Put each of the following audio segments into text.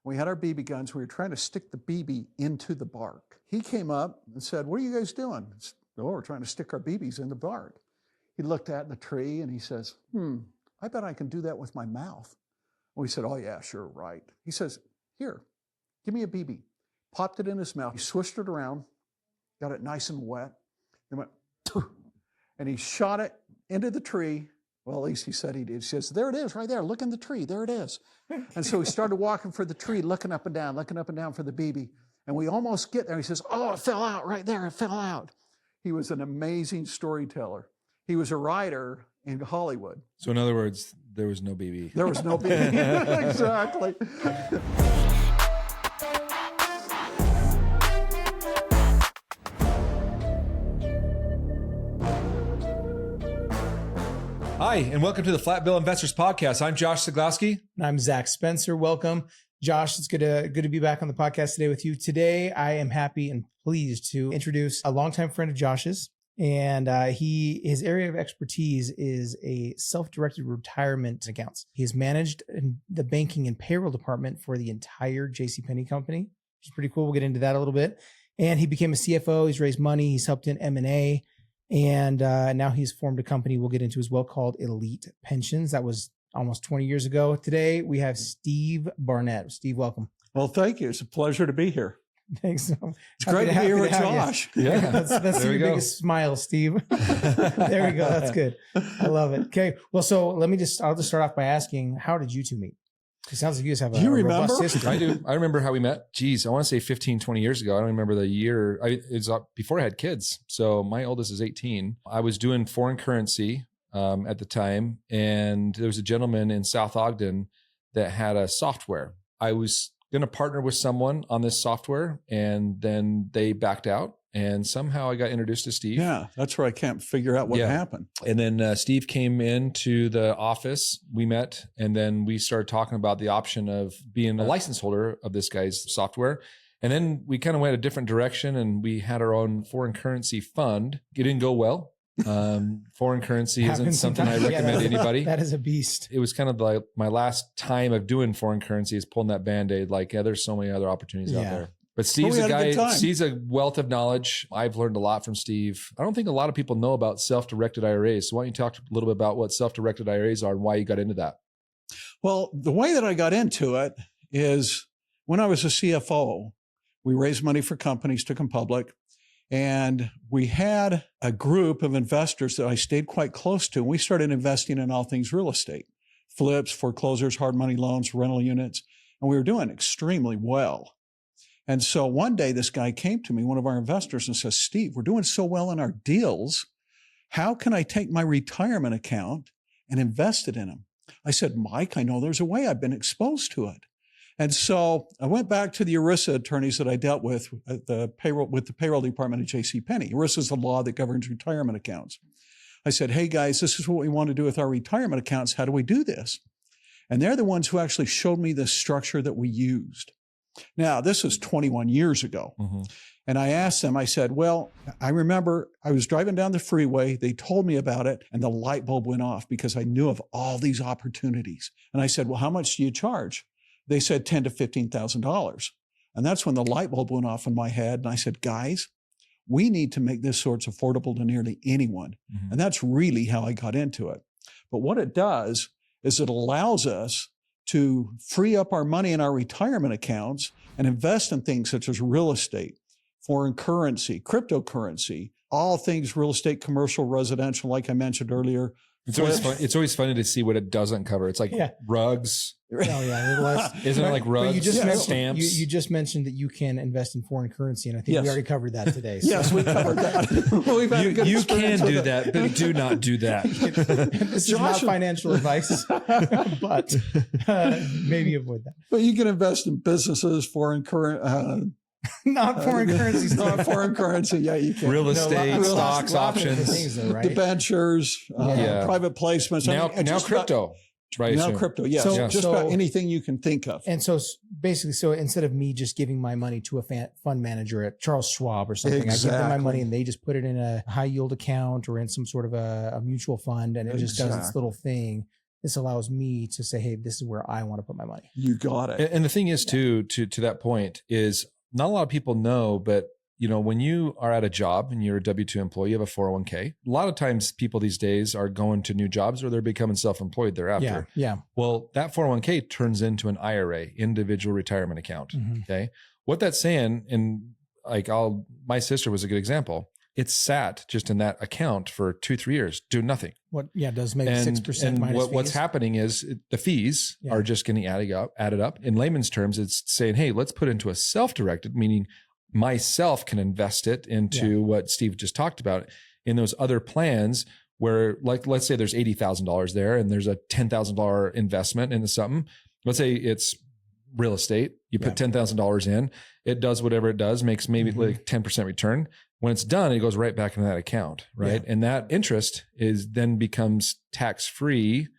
We had our BB guns. We were trying to stick the BB into the bark. He came up and said, "What are you guys doing?" I said, "Oh, we're trying to stick our BBs in the bark." He looked at the tree and he says, "I bet I can do that with my mouth." We said, "Oh yeah, sure, right." He says, "Here, give me a BB." Popped it in his mouth. He swished it around, got it nice and wet, and went, and he shot it into the tree. Well, at least he said he did. He says, "There it is, right there. Look in the tree. There it is." And so he started walking for the tree, looking up and down for the BB. And we almost get there. He says, "Oh, it fell out right there. It fell out." He was an amazing storyteller. He was a writer in Hollywood. So in other words, there was no BB. There was no BB. Exactly. Hi, and welcome to the Flat Bill Investors Podcast. I'm Josh Zaglowski. And I'm Zach Spencer. Welcome. Josh, it's good to be back on the podcast today with you. Today, I am happy and pleased to introduce a longtime friend of Josh's. And his area of expertise is a self-directed retirement accounts. He's managed in the banking and payroll department for the entire JCPenney company, which is pretty cool. We'll get into that a little bit. And he became a CFO. He's raised money. He's helped in M&A. And now he's formed a company we'll get into as well called Elite Pensions. That was almost 20 years ago. Today, we have Steve Barnett. Steve, welcome. Well, thank you. It's a pleasure to be here. Thanks. It's great to be here with Josh. Yeah, that's your biggest smile, Steve. There we go. That's good. I love it. Okay. Well, so I'll just start off by asking, how did you two meet? It sounds like you guys have a robust history. I do. I remember how we met. Geez, I want to say 15, 20 years ago. I don't remember the year. It's before I had kids. So my oldest is 18. I was doing foreign currency at the time. And there was a gentleman in South Ogden that had a software. I was going to partner with someone on this software, and then they backed out. And somehow I got introduced to Steve. Yeah, that's where I can't figure out what happened. And then Steve came into the office. We met, and then we started talking about the option of being a license holder of this guy's software. And then we kind of went a different direction, and we had our own foreign currency fund. It didn't go well. Foreign currency isn't something I recommend to anybody. That is a beast. It was kind of like my last time of doing foreign currency is pulling that Band-Aid. Like, there's so many other opportunities out there. But Steve's a guy, Steve's a wealth of knowledge. I've learned a lot from Steve. I don't think a lot of people know about self-directed IRAs. So why don't you talk a little bit about what self-directed IRAs are and why you got into that? Well, the way that I got into it is when I was a CFO, we raised money for companies to come public. And we had a group of investors that I stayed quite close to. And we started investing in all things real estate, flips, foreclosures, hard money loans, rental units. And we were doing extremely well. And so one day this guy came to me, one of our investors, and says, "Steve, we're doing so well in our deals. How can I take my retirement account and invest it in them?" I said, "Mike, I know there's a way. I've been exposed to it." And so I went back to the ERISA attorneys that I dealt with at the payroll department at JCPenney. ERISA is the law that governs retirement accounts. I said, "Hey guys, this is what we want to do with our retirement accounts. How do we do this?" And they're the ones who actually showed me the structure that we used. Now, this was 21 years ago. Mm-hmm. And I asked them, I said, well, I remember I was driving down the freeway. They told me about it and the light bulb went off because I knew of all these opportunities. And I said, well, how much do you charge? They said $10,000 to $15,000. And that's when the light bulb went off in my head. And I said, guys, we need to make this sort affordable to nearly anyone. Mm-hmm. And that's really how I got into it. But what it does is it allows us to free up our money in our retirement accounts and invest in things such as real estate, foreign currency, cryptocurrency, all things real estate, commercial, residential, like I mentioned earlier. It's always funny to see what it doesn't cover. It's like rugs. Oh, yeah. Isn't it like rugs? You just mentioned, stamps? You just mentioned that you can invest in foreign currency, and I think we already covered that today. So. Yes, we covered that. You can do that, but do not do that. This is not financial advice, but maybe avoid that. But you can invest in businesses, foreign currency. Not foreign currency. Not foreign currency. Yeah, you can. Real estate, stocks, options, debentures, private placements. Now crypto. Right. Now crypto, yes. So, just about anything you can think of. And so basically, instead of me just giving my money to a fund manager at Charles Schwab or something, I give them my money and they just put it in a high yield account or in some sort of a mutual fund and it just does its little thing. this allows me to say, hey, this is where I want to put my money. You got it. And the thing is too, to that point is not a lot of people know, but when you are at a job and you're a W-2 employee, you have a 401k. A lot of times people these days are going to new jobs or they're becoming self-employed thereafter. Yeah. Well, that 401k turns into an IRA, individual retirement account. Okay. What that's saying, and my sister was a good example. It's sat just in that account for 2-3 years, doing nothing. Does maybe 6% and minus what's fees. happening is the fees are just getting added up. In layman's terms, it's saying, hey, let's put into a self-directed, meaning myself can invest it into what Steve just talked about in those other plans where, like, let's say there's $80,000 there and there's a $10,000 investment into something. Let's say it's real estate. You put $10,000 in, it does whatever it does, makes maybe like 10% return. When it's done, it goes right back into that account, right? And that interest then becomes tax-free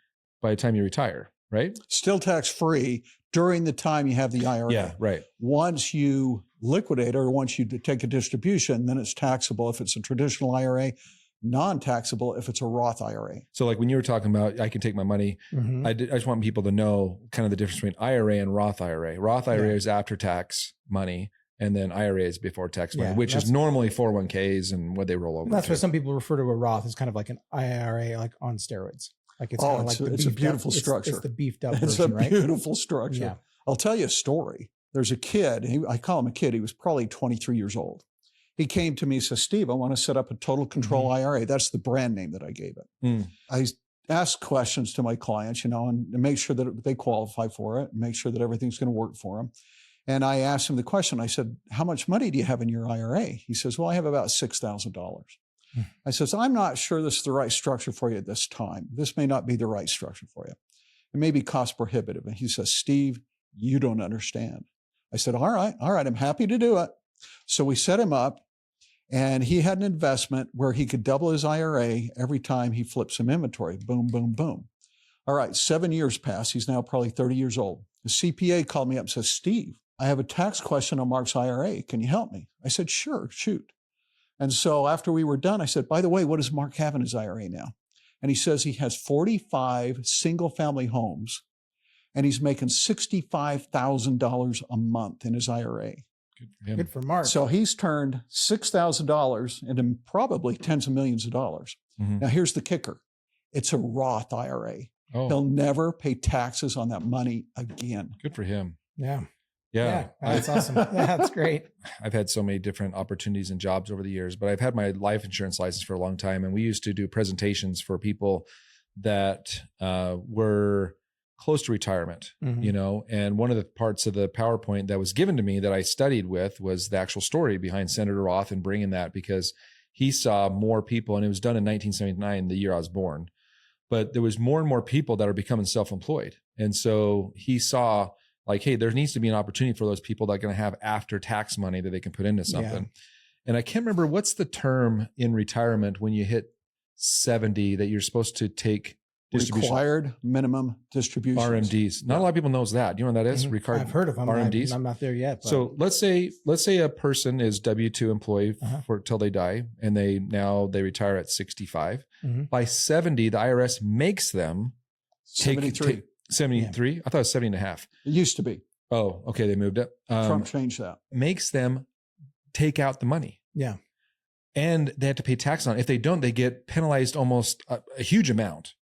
by the time you retire, right? Still tax-free during the time you have the IRA. Yeah, right. Once you liquidate or once you take a distribution, then it's taxable if it's a traditional IRA, non-taxable if it's a Roth IRA. So like when you were talking about, I can take my money, I just want people to know kind of the difference between IRA and Roth IRA. Roth IRA is after tax money, and then IRA is before tax money, which is normally 401ks and what they roll over. That's why some people refer to a Roth as kind of like an IRA, like on steroids. Like it's kind of like it's a beautiful structure. It's the beefed up It's version, a right? beautiful structure. Yeah. I'll tell you a story. There's a kid, I call him a kid. He was probably 23 years old. He came to me and said, Steve, I want to set up a total control IRA. That's the brand name that I gave it. I ask questions to my clients, and make sure that they qualify for it, and make sure that everything's going to work for them. And I asked him the question. I said, how much money do you have in your IRA? He says, well, I have about $6,000. I says, I'm not sure this is the right structure for you at this time. This may not be the right structure for you. It may be cost prohibitive. And he says, Steve, you don't understand. I said, all right, I'm happy to do it. So we set him up, and he had an investment where he could double his IRA every time he flipped some inventory. Boom, boom, boom. All right, 7 years passed. He's now probably 30 years old. The CPA called me up and says, Steve, I have a tax question on Mark's IRA. Can you help me? I said, sure, shoot. And so after we were done, I said, by the way, what does Mark have in his IRA now? And he says he has 45 single-family homes, and he's making $65,000 a month in his IRA. Good for Mark. So he's turned $6,000 into probably tens of millions of dollars. Now, here's the kicker. It's a Roth IRA. He'll never pay taxes on that money again. Good for him. Yeah, that's awesome. Yeah, that's great. I've had so many different opportunities and jobs over the years, but I've had my life insurance license for a long time. And we used to do presentations for people that were close to retirement, and one of the parts of the PowerPoint that was given to me that I studied with was the actual story behind Senator Roth and bringing that, because he saw more people, and it was done in 1979, the year I was born, but there was more and more people that are becoming self-employed. And so he saw, like, hey, there needs to be an opportunity for those people that are going to have after tax money that they can put into something. And I can't remember what's the term in retirement when you hit 70 that you're supposed to take distribution. Required minimum distributions. RMDs. Not a lot of people knows that. Do you know what that is? I've heard of them. RMDs. I'm not there yet. But. So let's say a person is W-2 employee for till they die, and they retire at 65. By 70, the IRS makes them 73. 73? I thought it was 70 and a half. It used to be. Oh, okay. They moved it. Trump changed that. Makes them take out the money. Yeah. And they have to pay tax on it. If they don't, they get penalized almost a huge amount.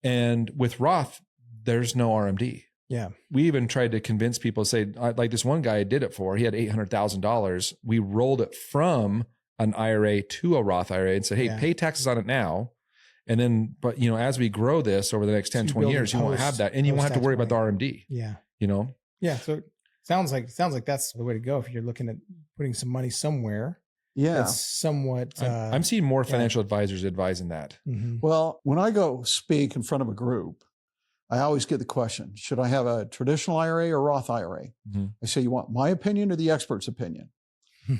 And with Roth, there's no RMD. Yeah. We even tried to convince people, say, like this one guy I did it for, he had $800,000. We rolled it from an IRA to a Roth IRA and said, hey, pay taxes on it now. And then, but as we grow this over the next 10, 20 years, you won't have that. And you won't have to worry about the RMD. Yeah. Yeah. So it sounds like that's the way to go. If you're looking at putting some money somewhere. Yeah. That's somewhat. I'm seeing more financial advisors advising that. Well, when I go speak in front of a group, I always get the question, should I have a traditional IRA or Roth IRA? I say, you want my opinion or the expert's opinion?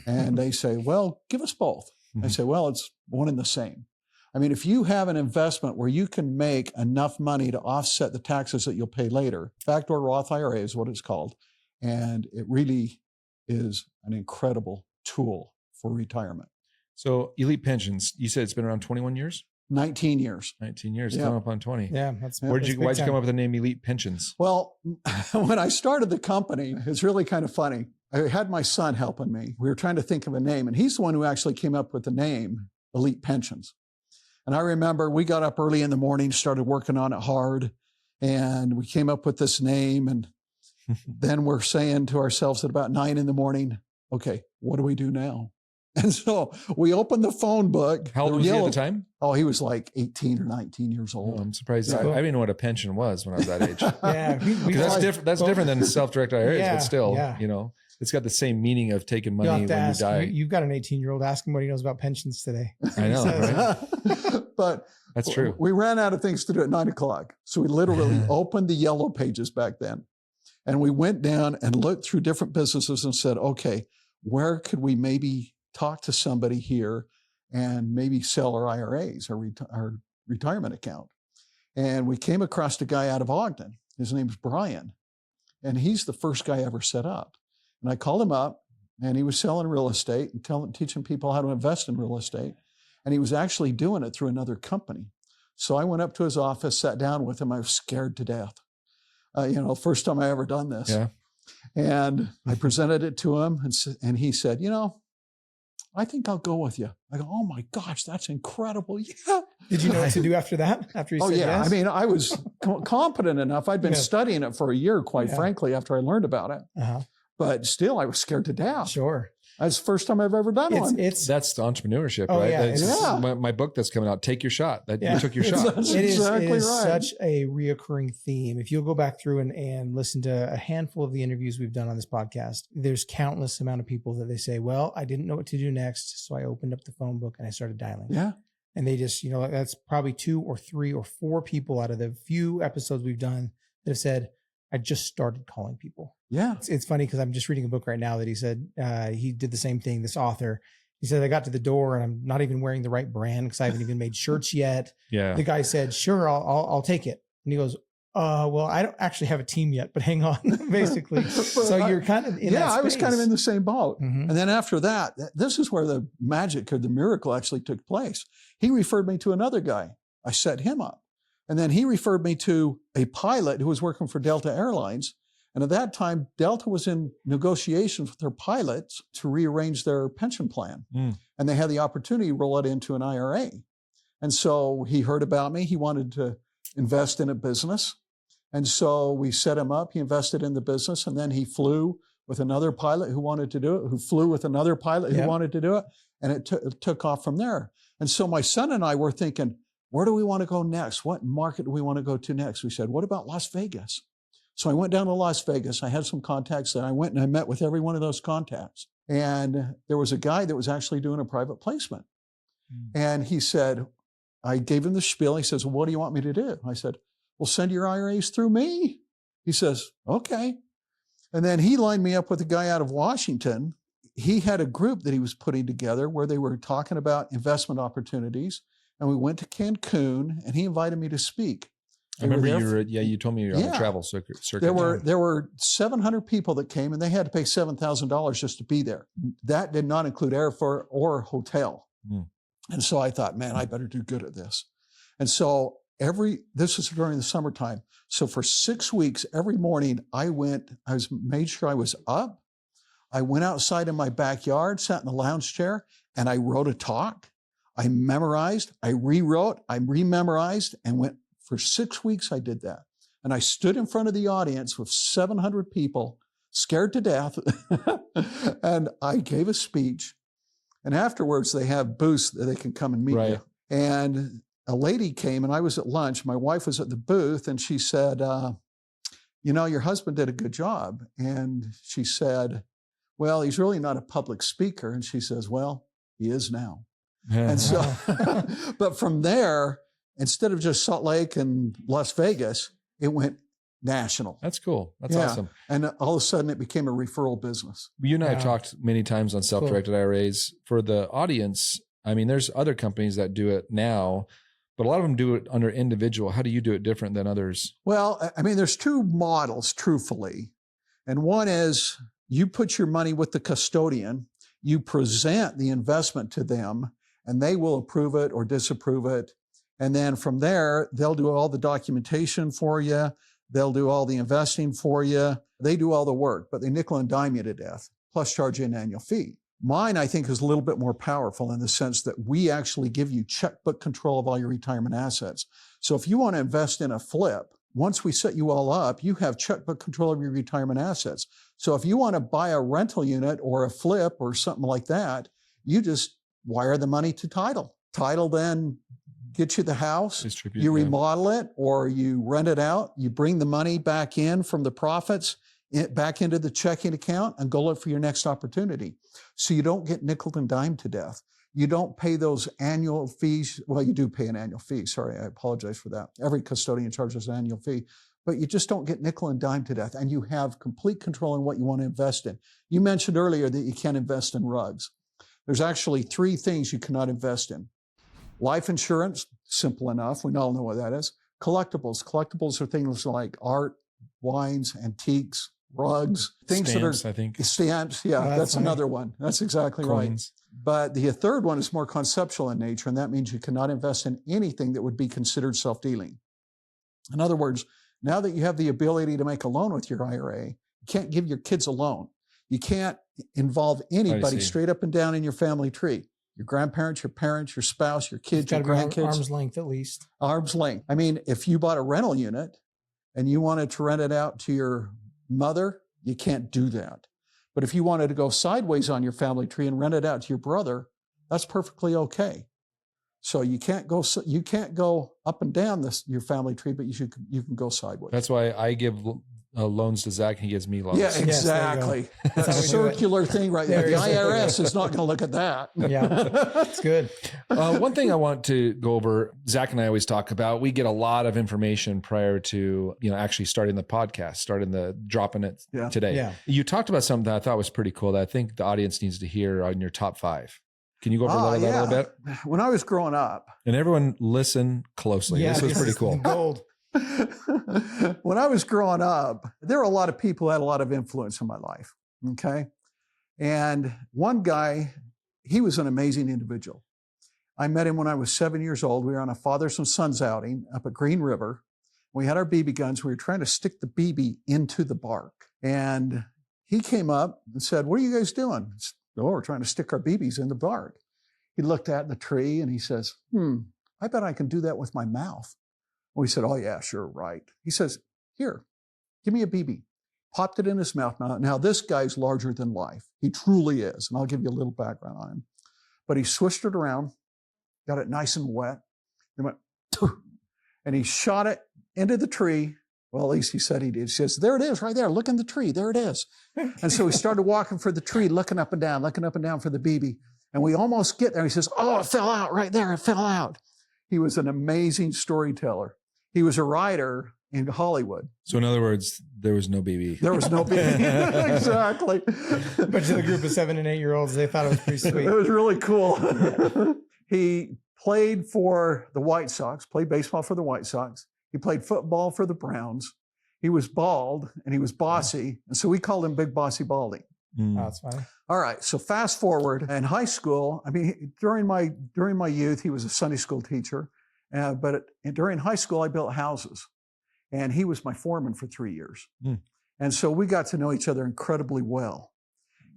And they say, well, give us both. I say, well, it's one and the same. I mean, if you have an investment where you can make enough money to offset the taxes that you'll pay later, backdoor Roth IRA is what it's called. And it really is an incredible tool for retirement. So Elite Pensions, you said it's been around 21 years? 19 years. 19 years, Yeah. coming up on 20. Yeah, that's Why'd that's you big come time. up with the name Elite Pensions? Well, when I started the company, it's really kind of funny. I had my son helping me. We were trying to think of a name, and he's the one who actually came up with the name Elite Pensions. And I remember we got up early in the morning, started working on it hard, and we came up with this name. And then we're saying to ourselves at about 9 a.m, okay, what do we do now? And so we opened the phone book. How old was he at the time? Oh, he was like 18 or 19 years old. Oh, I'm surprised. Yeah. I didn't know what a pension was when I was that age. Yeah, Because that's different. That's different than self-directed IRAs, Yeah, but still, yeah. you know, it's got the same meaning of taking money You'll have to when you ask, die. You've got an 18-year-old. Ask him what he knows about pensions today. I know, right? But That's true. we ran out of things to do at 9 o'clock. So we literally opened the yellow pages back then. And we went down and looked through different businesses and said, okay, where could we maybe talk to somebody here and maybe sell our IRAs, our retirement account? And we came across a guy out of Ogden. His name's Brian. And he's the first guy ever set up. And I called him up, and he was selling real estate and teaching people how to invest in real estate. And he was actually doing it through another company. So I went up to his office, sat down with him. I was scared to death. First time I ever done this. Yeah. And I presented it to him, and he said, I think I'll go with you. I go, oh my gosh, that's incredible. Yeah. Did you know what to do after that? After you Oh said yeah. yes? I mean, I was competent enough. I'd been Yeah. studying it for a year, quite frankly, after I learned about it. Uh-huh. But still, I was scared to death. Sure. That's the first time I've ever done one. It's That's the entrepreneurship, Oh, right? yeah, That's yeah. my book that's coming out. Take your shot. Yeah. You took your It's- shot. That's it is exactly right. such a reoccurring theme. If you'll go back through and listen to a handful of the interviews we've done on this podcast, there's countless amount of people that they say, well, I didn't know what to do next. So I opened up the phone book and I started dialing. Yeah. And they just, that's probably 2 or 3 or 4 people out of the few episodes we've done that have said, I just started calling people. Yeah. It's funny because I'm just reading a book right now that he said he did the same thing. This author, he said, I got to the door and I'm not even wearing the right brand because I haven't even made shirts yet. Yeah. The guy said, sure, I'll take it. And he goes, well, I don't actually have a team yet, but hang on, basically. So you're kind of in that I was kind of in the same boat. Mhm. And then after that, this is where the magic or the miracle actually took place. He referred me to another guy. I set him up. And then he referred me to a pilot who was working for Delta Airlines. And at that time, Delta was in negotiations with their pilots to rearrange their pension plan. Mm. And they had the opportunity to roll it into an IRA. And so he heard about me. He wanted to invest in a business. And so we set him up. He invested in the business. And then he flew with another pilot who wanted to do it, who flew with another pilot who wanted to do it. And it took off from there. And so my son and I were thinking, where do we want to go next? What market do we want to go to next? We said, what about Las Vegas? So I went down to Las Vegas. I had some contacts there. I went and I met with every one of those contacts. And there was a guy that was actually doing a private placement. And he said, I gave him the spiel. He says, well, what do you want me to do? I said, well, send your IRAs through me. He says, okay. And then he lined me up with a guy out of Washington. He had a group that he was putting together where they were talking about investment opportunities. And we went to Cancun, and he invited me to speak. I remember you told me you were on the travel circuit. There were 700 people that came, and they had to pay $7,000 just to be there. That did not include airfare or hotel. Mm. And so I thought, man, I better do good at this. And so this was during the summertime. So for 6 weeks, every morning made sure I was up. I went outside in my backyard, sat in the lounge chair, and I wrote a talk. I memorized, I rewrote, I rememorized, and went for 6 weeks. I did that. And I stood in front of the audience with 700 people, scared to death. And I gave a speech. And afterwards, they have booths that they can come and meet you. And a lady came, and I was at lunch. My wife was at the booth, and she said, your husband did a good job. And she said, well, he's really not a public speaker. And she says, well, he is now. And so, but from there, instead of just Salt Lake and Las Vegas, it went national. That's cool. That's awesome. And all of a sudden it became a referral business. You and I have talked many times on self-directed IRAs. For the audience, I mean, there's other companies that do it now, but a lot of them do it under individual. How do you do it different than others? Well, I mean, there's 2 models, truthfully. And one is you put your money with the custodian, you present the investment to them, and they will approve it or disapprove it. And then from there, they'll do all the documentation for you. They'll do all the investing for you. They do all the work, but they nickel and dime you to death, plus charge you an annual fee. Mine, I think, is a little bit more powerful in the sense that we actually give you checkbook control of all your retirement assets. So if you want to invest in a flip, once we set you all up, you have checkbook control of your retirement assets. So if you want to buy a rental unit or a flip or something like that, you just wire the money to title. Title then gets you the house, you remodel it, or you rent it out, you bring the money back in from the profits back into the checking account and go look for your next opportunity. So you don't get nickel and dime to death. You don't pay those annual fees. Well, you do pay an annual fee. Sorry, I apologize for that. Every custodian charges an annual fee, but you just don't get nickel and dime to death. And you have complete control in what you want to invest in. You mentioned earlier that you can't invest in rugs. There's actually 3 things you cannot invest in. Life insurance, simple enough. We all know what that is. Collectibles. Collectibles are things like art, wines, antiques, rugs, things Stamps, that are, I think. Stamps. Yeah, Oh, that's another one. That's exactly Coins. right. But the third one is more conceptual in nature, and that means you cannot invest in anything that would be considered self-dealing. In other words, now that you have the ability to make a loan with your IRA, you can't give your kids a loan. You can't involve anybody straight up and down in your family tree. Your grandparents, your parents, your spouse, your kids, your grandkids. Arm's length at least. Arm's length. I mean, if you bought a rental unit and you wanted to rent it out to your mother, you can't do that. But if you wanted to go sideways on your family tree and rent it out to your brother, that's perfectly okay. So you can't go up and down your family tree, but you can go sideways. That's why I give loans to Zach and he gives me loans. Yeah, exactly. Yes, that's a circular thing right there. The IRS is not going to look at that. Yeah, that's good. One thing I want to go over, Zach and I always talk about, we get a lot of information prior to, actually starting the podcast, dropping it today. Yeah. You talked about something that I thought was pretty cool that I think the audience needs to hear on your top 5. Can you go over that a little bit? When I was growing up. And everyone listen closely. Yeah, this was pretty cool. Gold. When I was growing up, there were a lot of people who had a lot of influence in my life. Okay. And one guy, he was an amazing individual. I met him when I was 7 years old. We were on a fathers and sons outing up at Green River. We had our BB guns. We were trying to stick the BB into the bark. And he came up and said, "What are you guys doing?" I said, "Oh, we're trying to stick our BBs in the bark." He looked at the tree and he says, "I bet I can do that with my mouth." We said, "Oh yeah, sure, right." He says, "Here, give me a BB." Popped it in his mouth. Now this guy's larger than life. He truly is. And I'll give you a little background on him. But he swished it around, got it nice and wet, and went, and he shot it into the tree. Well, at least he said he did. He says, "There it is right there. Look in the tree. There it is." And so he started walking for the tree, looking up and down for the BB. And we almost get there. He says, "Oh, it fell out right there. It fell out." He was an amazing storyteller. He was a writer in Hollywood. So in other words, there was no BB. There was no BB. Exactly. But to the group of 7 and 8 year olds, they thought it was pretty sweet. It was really cool. He played for the White Sox, played baseball for the White Sox. He played football for the Browns. He was bald and he was bossy. And so we called him Big Bossy Baldy. Oh, that's funny. All right. So fast forward in high school, during my youth, he was a Sunday school teacher. But during high school, I built houses, and he was my foreman for 3 years. And so we got to know each other incredibly well.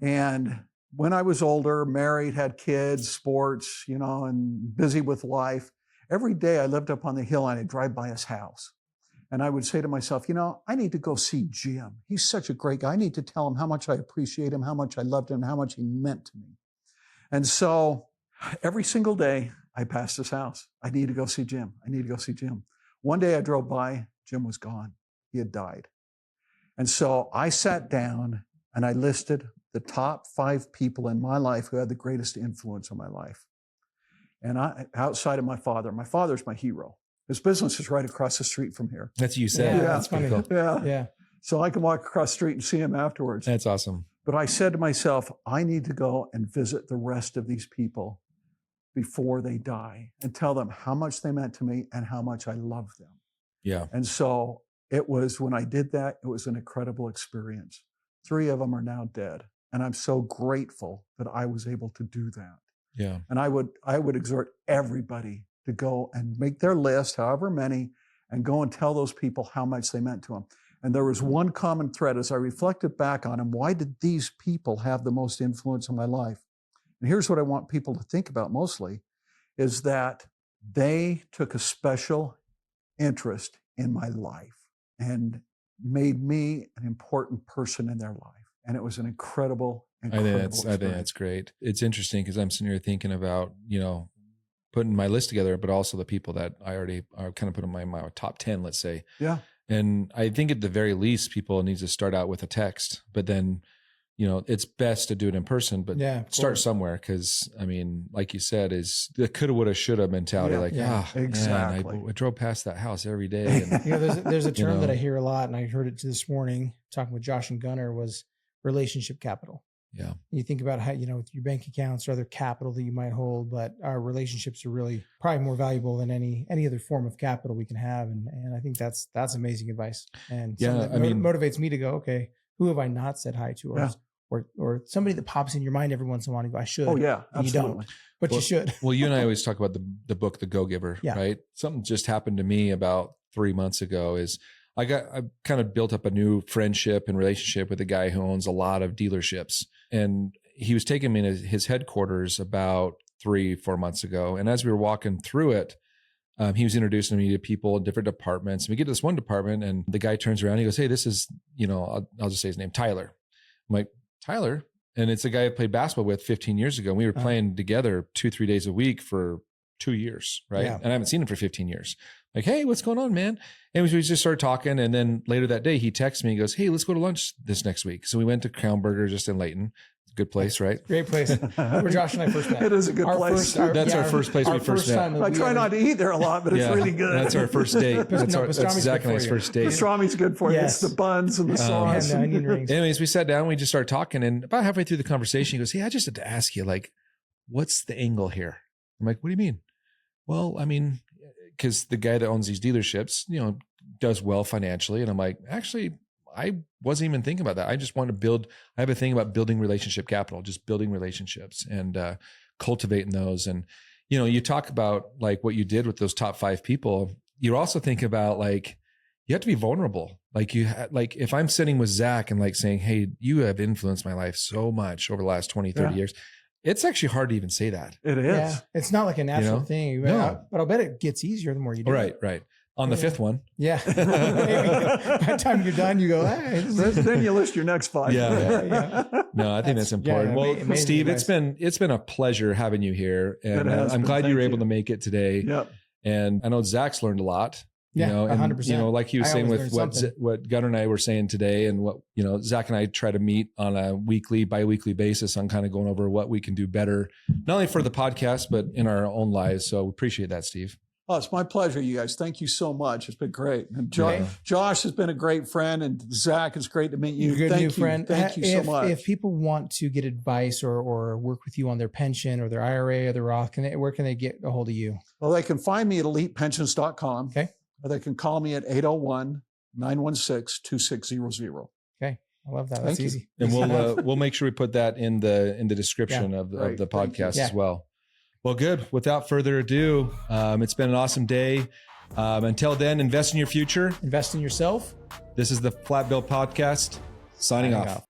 And when I was older, married, had kids, sports, and busy with life, every day I lived up on the hill and I'd drive by his house. And I would say to myself, I need to go see Jim. He's such a great guy. I need to tell him how much I appreciate him, how much I loved him, how much he meant to me. And so every single day, I passed his house. I need to go see Jim. I need to go see Jim. One day I drove by, Jim was gone. He had died. And so I sat down and I listed the top 5 people in my life who had the greatest influence on my life. And outside of my father's my hero. His business is right across the street from here. That's what you said. Yeah, that's funny. Cool. Yeah. So I can walk across the street and see him afterwards. That's awesome. But I said to myself, I need to go and visit the rest of these people before they die and tell them how much they meant to me and how much I love them. Yeah. And so it was, when I did that, it was an incredible experience. 3 of them are now dead. And I'm so grateful that I was able to do that. Yeah. And I would exhort everybody to go and make their list, however many, and go and tell those people how much they meant to them. And there was one common thread as I reflected back on them. Why did these people have the most influence in my life? And here's what I want people to think about mostly, is that they took a special interest in my life and made me an important person in their life. And it was an incredible experience. I think that's great. It's interesting because I'm sitting here thinking about, putting my list together, but also the people that I already are kind of put in my top 10, let's say. Yeah. And I think at the very least, people need to start out with a text, but then, it's best to do it in person, but start somewhere. Cause I mean, like you said, is the coulda, woulda, shoulda mentality. Exactly. Man, I drove past that house every day. And, there's a term that I hear a lot, and I heard it this morning talking with Josh and Gunnar, was relationship capital. Yeah. You think about how, with your bank accounts or other capital that you might hold, but our relationships are really probably more valuable than any other form of capital we can have. And I think that's amazing advice. And motivates me to go, okay, who have I not said hi to? Or somebody that pops in your mind every once in a while and go, I should. Oh yeah, absolutely. You don't, but you should. Well, you and I always talk about the book, The Go-Giver, right? Something just happened to me about 3 months ago is I kind of built up a new friendship and relationship with a guy who owns a lot of dealerships. And he was taking me to his headquarters about 3-4 months ago. And as we were walking through it, he was introducing me to people in different departments. And we get to this one department and the guy turns around and he goes, hey, this is, I'll just say his name, Tyler. I'm like, Tyler? And it's a guy I played basketball with 15 years ago. And we were playing together 2-3 days a week for 2 years, right? Yeah. And I haven't seen him for 15 years. Like, hey, what's going on, man? And we just started talking. And then later that day, he texts me and goes, hey, let's go to lunch this next week. So we went to Crown Burger just in Layton. Good place, right? Great place. Where Josh and I first met. It is a good place. That's our first place we first met. I try not to eat there a lot, but it's really good. That's our first date. That's Zach and I's first date. Pastrami's good for you. It's the buns and the sauce. And the onion rings. Anyways, we sat down, we just started talking, and about halfway through the conversation, he goes, hey, I just had to ask you, like, what's the angle here? I'm like, what do you mean? Well, I mean, because the guy that owns these dealerships, does well financially. And I'm like, actually, I wasn't even thinking about that. I just want to build, I have a thing about building relationship capital, just building relationships and cultivating those. And, you talk about like what you did with those top 5 people. You also think about like, you have to be vulnerable. Like if I'm sitting with Zach and like saying, hey, you have influenced my life so much over the last 20, 30 years. It's actually hard to even say that. It is. Yeah. It's not like a natural thing. No. But I'll bet it gets easier the more you do it. Right. On the 5th one. Yeah. Maybe by the time you're done, you go, hey. Then you list your next 5. Yeah. No, I think that's important. Well, Steve, it's been a pleasure having you here. And I'm glad you were able to make it today. Yep. And I know Zach's learned a lot. Yeah, 100%. Like he was saying with what Gunnar and I were saying today, and what, Zach and I try to meet on a bi-weekly basis on kind of going over what we can do better, not only for the podcast, but in our own lives. So we appreciate that, Steve. Oh, it's my pleasure, you guys. Thank you so much. It's been great. And Josh has been a great friend, and Zach, it's great to meet you. You're a good new friend. Thank you so much. If people want to get advice or work with you on their pension or their IRA or their Roth, where can they get a hold of you? Well, they can find me at elitepensions.com. Okay. Or they can call me at 801-916-2600. Okay. I love that. That's easy. And we'll make sure we put that in the description of the podcast as well. Well, good. Without further ado, it's been an awesome day. Until then, invest in your future. Invest in yourself. This is the Flat Bill Podcast. Signing off.